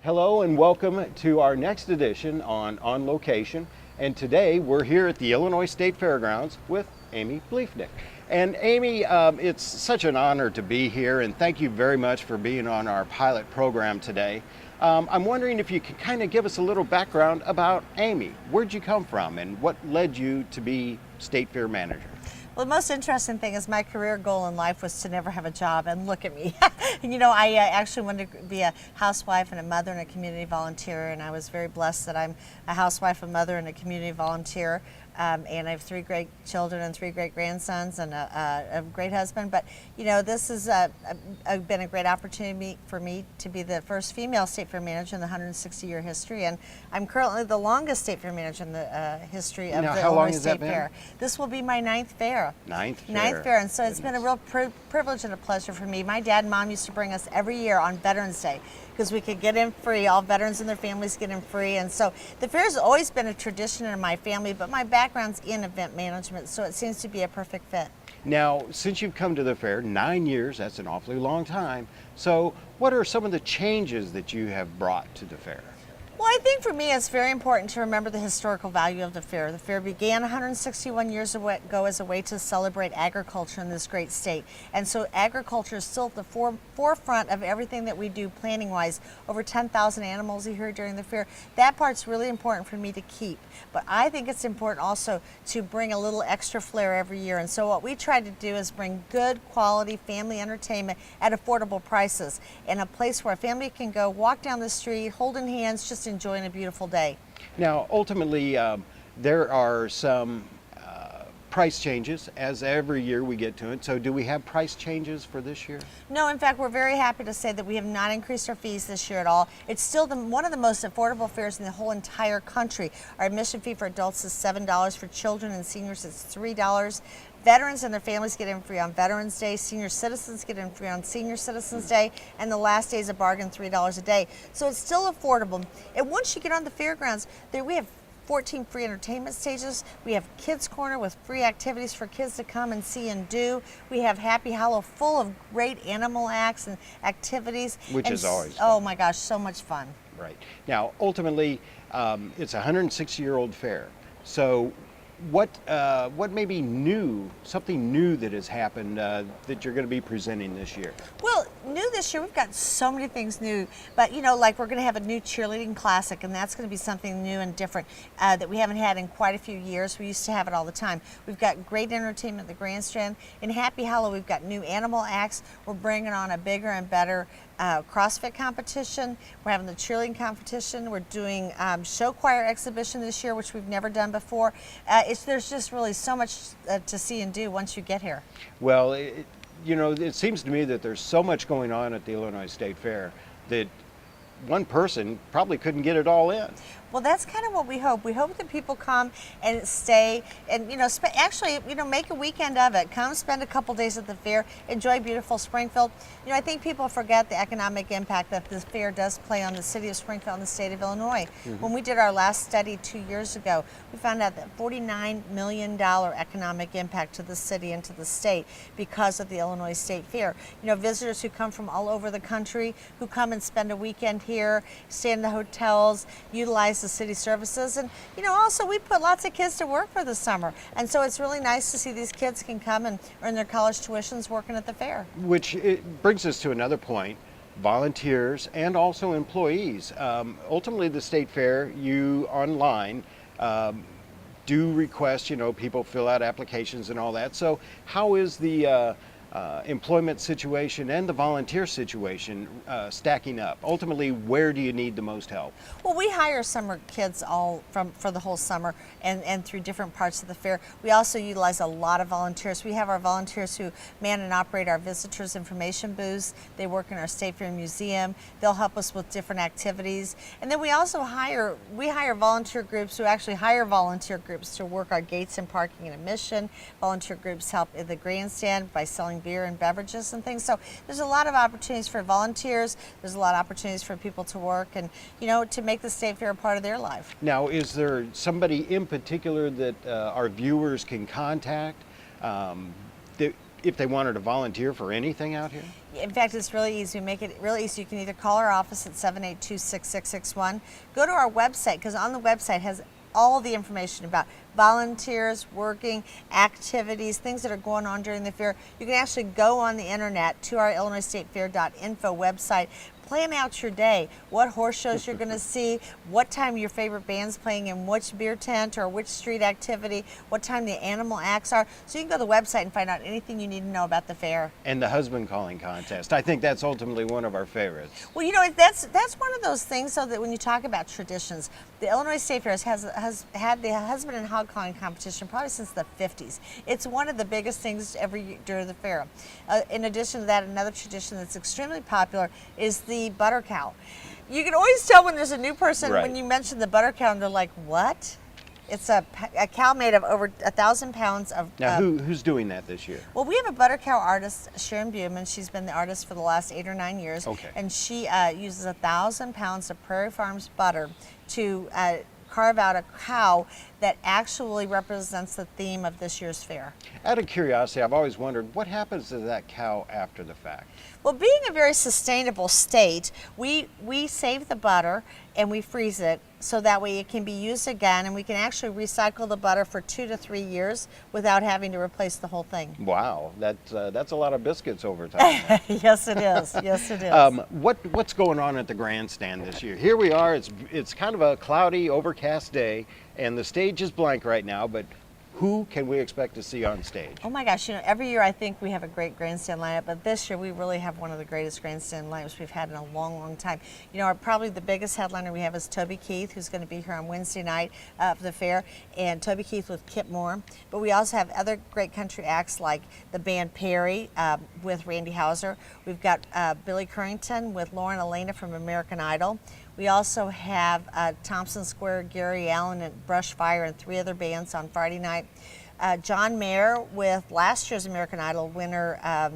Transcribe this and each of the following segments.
Hello and welcome to our next edition on Location. And today we're here at the Illinois State Fairgrounds with Amy Bliefnick. And Amy, it's such an honor to be here, and thank you very much for being on our pilot program today. I'm wondering if you could kind of give us a little background about Amy. Where'd you come from and what led you to be State Fair Manager? Well, the most interesting thing is my career goal in life was to never have a job, and look at me. I actually wanted to be a housewife and a mother and a community volunteer, and I was very blessed that I'm a housewife, a mother, and a community volunteer. And I have 3 great children and 3 great grandsons and a great husband. But this has been a great opportunity for me to be the first female State Fair Manager in the 160-year history, and I'm currently the longest State Fair Manager in the history of the Illinois State Fair. This will be my 9th fair. Ninth fair, and so it's been a real privilege and a pleasure for me. My dad and mom used to bring us every year on Veterans Day because we could get in free. All veterans and their families get in free, and so the fair has always been a tradition in my family, but my background's in event management, so it seems to be a perfect fit. Now, since you've come to the fair, 9 years, that's an awfully long time. So what are some of the changes that you have brought to the fair? Well, I think for me it's very important to remember the historical value of the fair. The fair began 161 years ago as a way to celebrate agriculture in this great state. And so agriculture is still at the forefront of everything that we do planning-wise. Over 10,000 animals are here during the fair. That part's really important for me to keep. But I think it's important also to bring a little extra flair every year. And so what we try to do is bring good quality family entertainment at affordable prices in a place where a family can go walk down the street, holding hands, just enjoying a beautiful day. Now, ultimately, there are some price changes as every year we get to it. So do we have price changes for this year? No, in fact, we're very happy to say that we have not increased our fees this year at all. It's still one of the most affordable fairs in the whole entire country. Our admission fee for adults is $7, for children and seniors it's $3. Veterans and their families get in free on Veterans Day. Senior citizens get in free on Senior Citizens Day. And the last day is a bargain, $3 a day. So it's still affordable. And once you get on the fairgrounds, we have 14 free entertainment stages. We have Kids Corner with free activities for kids to come and see and do. We have Happy Hollow full of great animal acts and activities. Which is always fun. Oh my gosh, so much fun. Right. Now, ultimately, it's a 160-year-old fair. So what may be new, something new that has happened that you're going to be presenting this year? Well, new this year, we've got so many things new, but like we're going to have a new cheerleading classic, and that's going to be something new and different that we haven't had in quite a few years. We used to have it all the time. We've got great entertainment at the grandstand. In Happy Hollow, we've got new animal acts. We're bringing on a bigger and better CrossFit competition. We're having the cheerleading competition. We're doing show choir exhibition this year, which we've never done before. There's just really so much to see and do once you get here. Well, it seems to me that there's so much going on at the Illinois State Fair that one person probably couldn't get it all in. Well, that's kind of what we hope. We hope that people come and stay and, actually, make a weekend of it. Come spend a couple days at the fair, enjoy beautiful Springfield. I think people forget the economic impact that this fair does play on the city of Springfield and the state of Illinois. Mm-hmm. When we did our last study 2 years ago, we found out that $49 million economic impact to the city and to the state because of the Illinois State Fair. Visitors who come from all over the country, who come and spend a weekend here, stay in the hotels, utilize the city services, and also we put lots of kids to work for the summer, and so it's really nice to see these kids can come and earn their college tuitions working at the fair. Which brings us to another point: volunteers and also employees. Ultimately, the state fair, you online do request people fill out applications and all that. So how is the employment situation and the volunteer situation stacking up? Ultimately, where do you need the most help? Well, we hire summer kids for the whole summer and through different parts of the fair. We also utilize a lot of volunteers. We have our volunteers who man and operate our visitors information booths. They work in our State Fair Museum. They'll help us with different activities. And then we also hire volunteer groups who actually hire volunteer groups to work our gates and parking and admission. Volunteer groups help in the grandstand by selling beer and beverages and things. So there's a lot of opportunities for volunteers. There's a lot of opportunities for people to work and, to make the State Fair a part of their life. Now, is there somebody in particular that our viewers can contact? if they wanted to volunteer for anything out here? In fact, it's really easy. We make it really easy. You can either call our office at 782-6661, go to our website, because on the website has all the information about volunteers, working, activities, things that are going on during the fair. You can actually go on the internet to our IllinoisStateFair.info website, plan out your day, what horse shows you're going to see, what time your favorite band's playing in which beer tent or which street activity, what time the animal acts are. So you can go to the website and find out anything you need to know about the fair. And the husband calling contest. I think that's ultimately one of our favorites. Well, you know, that's one of those things, so that when you talk about traditions, the Illinois State Fair has had the husband and hog calling competition probably since the 50s. It's one of the biggest things every year during the fair. In addition to that, another tradition that's extremely popular is the butter cow. You can always tell when there's a new person when you mention the butter cow, and they're like, what? It's a cow made of over 1,000 pounds of... Now, who's doing that this year? Well, we have a butter cow artist, Sharon Buman. She's been the artist for the last 8 or 9 years. Okay. And she uses 1,000 pounds of Prairie Farms butter to carve out a cow that actually represents the theme of this year's fair. Out of curiosity, I've always wondered, what happens to that cow after the fact? Well, being a very sustainable state, we save the butter and we freeze it so that way it can be used again, and we can actually recycle the butter for 2 to 3 years without having to replace the whole thing. Wow, that's a lot of biscuits over time. Yes, it is. Yes, it is. What's going on at the grandstand this year? Here we are. It's kind of a cloudy, overcast day, and the stage is blank right now. But who can we expect to see on stage? Oh my gosh, you know, every year I think we have a great grandstand lineup, but this year we really have one of the greatest grandstand lineups we've had in a long, long time. You know, probably the biggest headliner we have is Toby Keith, who's going to be here on Wednesday night for the fair, and Toby Keith with Kip Moore. But we also have other great country acts like the band Perry with Randy Hauser. We've got Billy Currington with Lauren Elena from American Idol. We also have Thompson Square, Gary Allen, and Brush Fire, and 3 other bands on Friday night. John Mayer with last year's American Idol winner,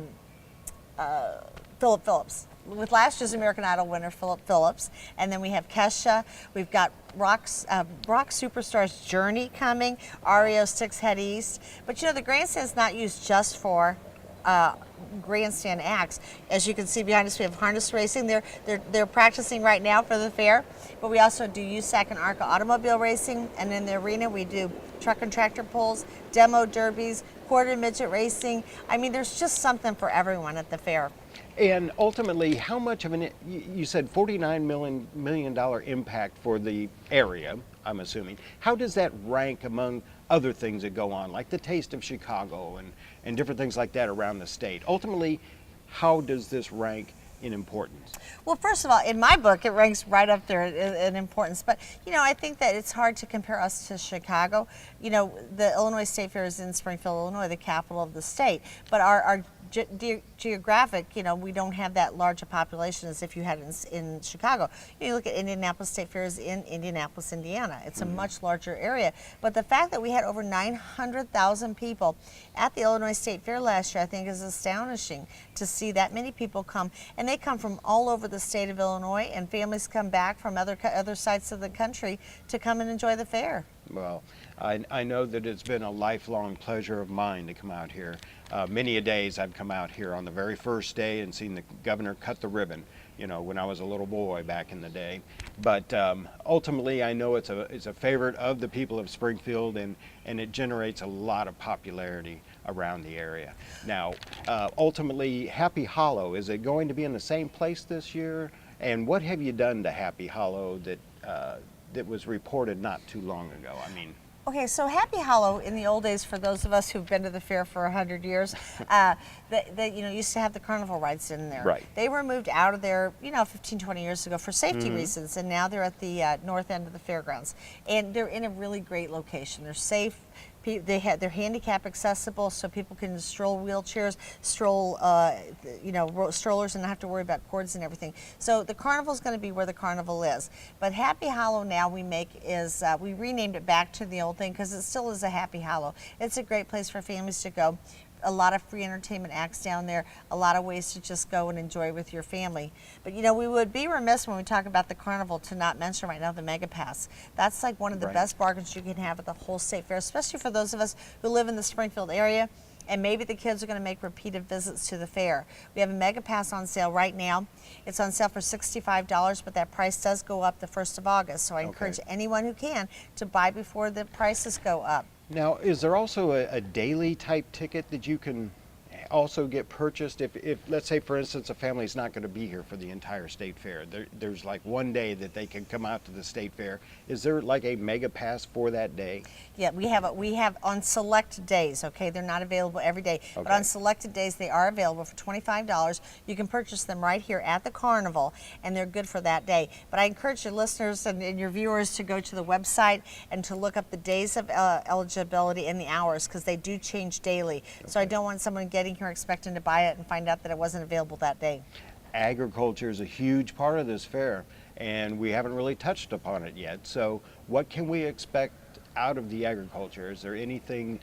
Philip Phillips. With last year's American Idol winner, Philip Phillips. And then we have Kesha. We've got rock superstars Journey coming, REO Six Head East. But you know, the grandstand's not used just for grandstand acts. As you can see behind us, we have harness racing. They're practicing right now for the fair, but we also do USAC and ARCA automobile racing, and in the arena we do truck and tractor pulls, demo derbies, quarter midget racing. I mean, there's just something for everyone at the fair. And ultimately, how much of you said $49 million impact for the area, I'm assuming. How does that rank among other things that go on, like the Taste of Chicago and different things like that around the state? Ultimately, how does this rank in importance? Well, first of all, in my book, it ranks right up there in importance. But, you know, I think that it's hard to compare us to Chicago. You know, the Illinois State Fair is in Springfield, Illinois, the capital of the state. But our geographic, you know, we don't have that large a population as if you had in Chicago. You look at Indianapolis State Fair is in Indianapolis, Indiana. It's a much larger area. But the fact that we had over 900,000 people at the Illinois State Fair last year, I think is astonishing to see that many people come. And they come from all over the state of Illinois, and families come back from other sites of the country to come and enjoy the fair. Well, I know that it's been a lifelong pleasure of mine to come out here. Many a days I've come out here on the very first day and seen the governor cut the ribbon, you know, when I was a little boy back in the day. But ultimately, I know it's a favorite of the people of Springfield, and it generates a lot of popularity around the area. Now, ultimately, Happy Hollow, is it going to be in the same place this year? And what have you done to Happy Hollow that was reported not too long ago? I mean, okay, so Happy Hollow, in the old days, for those of us who've been to the fair for 100 years, they you know, used to have the carnival rides in there. Right. They were moved out of there, you know, 15, 20 years ago for safety reasons, and now they're at the north end of the fairgrounds. And they're in a really great location. They're safe. They're handicap accessible, so people can stroll wheelchairs, stroll, you know, strollers, and not have to worry about cords and everything. So the carnival is going to be where the carnival is. But Happy Hollow now we renamed it back to the old thing because it still is a Happy Hollow. It's a great place for families to go. A lot of free entertainment acts down there, a lot of ways to just go and enjoy with your family. But you know, we would be remiss when we talk about the carnival to not mention right now the Mega Pass. That's like one of the best bargains you can have at the whole state fair, especially for those of us who live in the Springfield area and maybe the kids are going to make repeated visits to the fair. We have a mega pass on sale right now. It's on sale for $65, but that price does go up the 1st of August. So I encourage anyone who can to buy before the prices go up. Now, is there also a daily type ticket that you can also get purchased if let's say, for instance, a family's not going to be here for the entire state fair? There's like one day that they can come out to the state fair. Is there like a mega pass for that day? Yeah, we have on select days, okay? They're not available every day, but on selected days they are available for $25. You can purchase them right here at the carnival, and they're good for that day. But I encourage your listeners and your viewers to go to the website and to look up the days of eligibility and the hours, because they do change daily. So I don't want someone getting here expecting to buy it and find out that it wasn't available that day. Agriculture is a huge part of this fair, and we haven't really touched upon it yet. So what can we expect out of the agriculture? Is there anything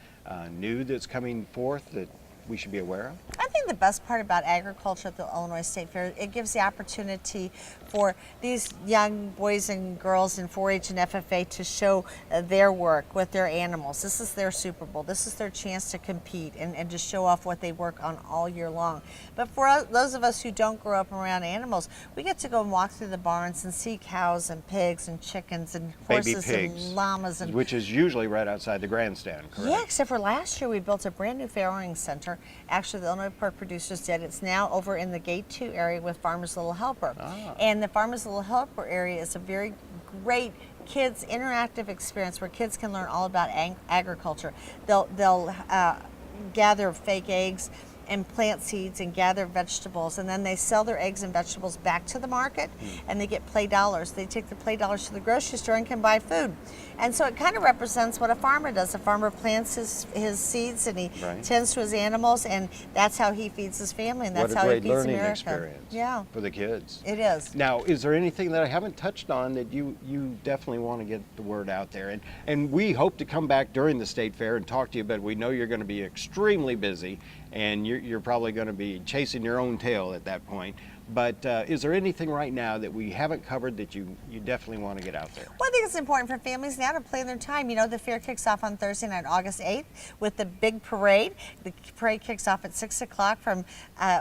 new that's coming forth that we should be aware of? I think the best part about agriculture at the Illinois State Fair, it gives the opportunity for these young boys and girls in 4-H and FFA to show their work with their animals. This is their Super Bowl. This is their chance to compete and to show off what they work on all year long. But for those of us who don't grow up around animals, we get to go and walk through the barns and see cows and pigs and chickens and horses and llamas. Which is usually right outside the grandstand, correct? Yeah, except for last year we built a brand new farrowing center. Actually, the Illinois Pork Producers did. It's now over in the Gate 2 area with Farmer's Little Helper. And the Farmer's Little Helper area is a very great kids interactive experience where kids can learn all about agriculture. They'll gather fake eggs and plant seeds and gather vegetables, and then they sell their eggs and vegetables back to the market, and they get play dollars. They take the play dollars to the grocery store and can buy food. And so it kind of represents what a farmer does. A farmer plants his seeds and he tends to his animals, and that's how he feeds his family, and that's how he feeds America. What a great learning experience for the kids. It is. Now, is there anything that I haven't touched on that you definitely want to get the word out there? And we hope to come back during the state fair and talk to you, but we know you're going to be extremely busy, and you're probably going to be chasing your own tail at that point. But is there anything right now that we haven't covered that you definitely want to get out there? Well, I think it's important for families now to plan their time. You know, the fair kicks off on Thursday night, August 8th, with the big parade. The parade kicks off at 6 o'clock from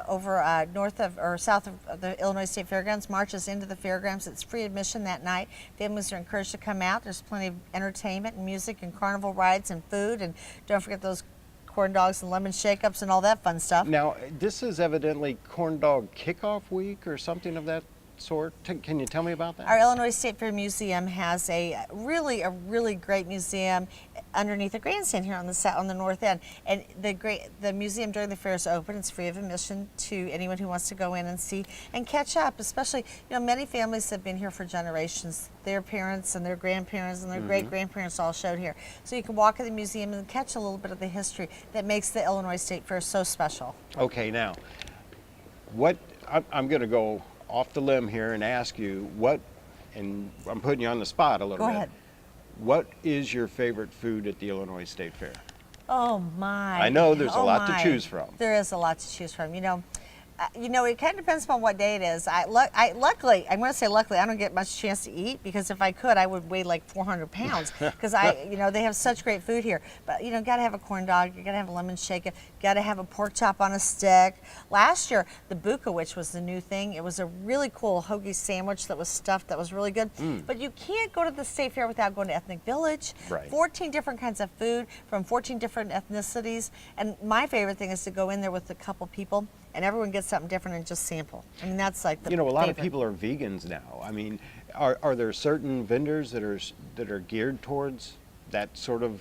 over north of or south of the Illinois State Fairgrounds, marches into the fairgrounds. It's free admission that night. Families are encouraged to come out. There's plenty of entertainment and music and carnival rides and food. And don't forget those corn dogs and lemon shake-ups and all that fun stuff. Now, this is evidently corn dog kickoff week or something of that sort. Can you tell me about that? Our Illinois State Fair Museum has a really great museum underneath the grandstand here on the north end. And the museum during the fair is open. It's free of admission to anyone who wants to go in and see and catch up. Especially, you know, many families have been here for generations. Their parents and their grandparents and their great-grandparents all showed here. So you can walk in the museum and catch a little bit of the history that makes the Illinois State Fair so special. Okay, now, I'm going to go off the limb here and ask you and I'm putting you on the spot a little bit. Go ahead. What is your favorite food at the Illinois State Fair? Oh my. I know there's a lot to choose from. There is a lot to choose from. You know, it kind of depends upon what day it is. Luckily, I'm going to say luckily, I don't get much chance to eat, because if I could, I would weigh like 400 pounds because they have such great food here. But, got to have a corn dog, you got to have a lemon shake, got to have a pork chop on a stick. Last year, the buka, which was the new thing, it was a really cool hoagie sandwich that was stuffed that was really good. But you can't go to the state fair without going to Ethnic Village. 14 different kinds of food from 14 different ethnicities. And my favorite thing is to go in there with a couple people and everyone gets something different and just sample. I mean, that's like the a lot of people are vegans now. I mean, are there certain vendors that are geared towards that sort of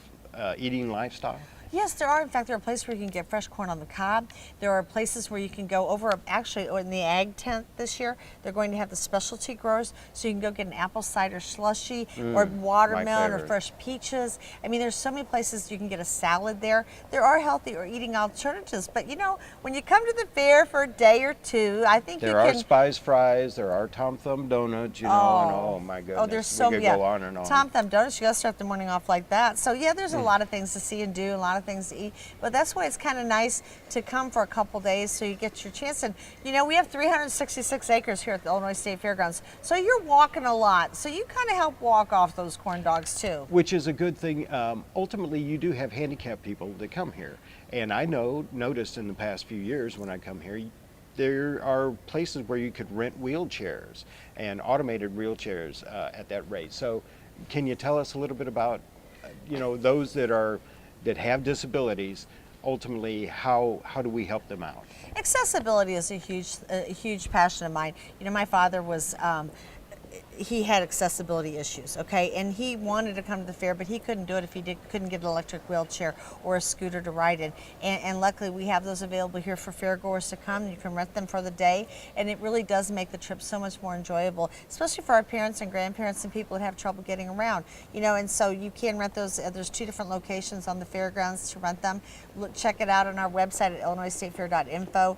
eating lifestyle? Yes, there are. In fact, there are places where you can get fresh corn on the cob. There are places where you can go over, actually in the ag tent this year, they're going to have the specialty growers, so you can go get an apple cider slushy or watermelon or fresh peaches. I mean, there's so many places you can get a salad there. There are healthy or eating alternatives, but when you come to the fair for a day or two, I think there are Spice Fries, there are Tom Thumb Donuts, and oh my goodness. Oh, there's so many. Go on and on. Tom Thumb Donuts, you got to start the morning off like that. So yeah, there's a lot of things to see and do, a lot of of things to eat. But that's why it's kind of nice to come for a couple days so you get your chance. And you know, we have 366 acres here at the Illinois State Fairgrounds, so you're walking a lot. So you kind of help walk off those corn dogs too. Which is a good thing. Ultimately, you do have handicapped people that come here. And I noticed in the past few years when I come here, there are places where you could rent wheelchairs and automated wheelchairs at that rate. So can you tell us a little bit about, you know, those that have disabilities, ultimately how do we help them out? Accessibility is a huge passion of mine. You know, my father was he had accessibility issues, okay, and he wanted to come to the fair, but he couldn't do it if he couldn't get an electric wheelchair or a scooter to ride in. And luckily we have those available here for fairgoers to come. You can rent them for the day, and it really does make the trip so much more enjoyable, especially for our parents and grandparents and people that have trouble getting around. You know, and so you can rent those. There's 2 different locations on the fairgrounds to rent them. Check it out on our website at illinoisstatefair.info.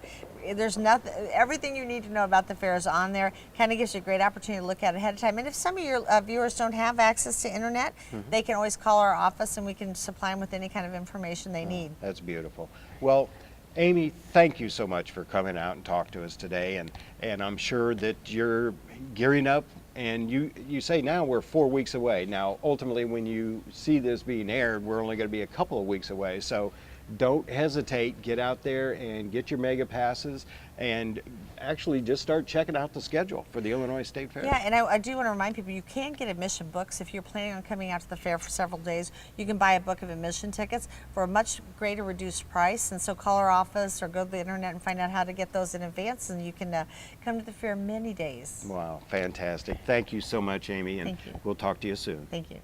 There's nothing, everything you need to know about the fair is on there. Kind of gives you a great opportunity to look at it ahead of time. And if some of your viewers don't have access to internet, they can always call our office and we can supply them with any kind of information they need. That's beautiful. Well, Amy, thank you so much for coming out and talking to us today. And I'm sure that you're gearing up, and you say now we're 4 weeks away. Now, ultimately, when you see this being aired, we're only going to be a couple of weeks away. So don't hesitate, get out there and get your mega passes and actually just start checking out the schedule for the Illinois State Fair. Yeah, and I do want to remind people, you can get admission books if you're planning on coming out to the fair for several days. You can buy a book of admission tickets for a much greater reduced price, and so call our office or go to the internet and find out how to get those in advance, and you can come to the fair many days. Wow, fantastic. Thank you so much, Amy, and Thank you. we'll talk to you soon. Thank you.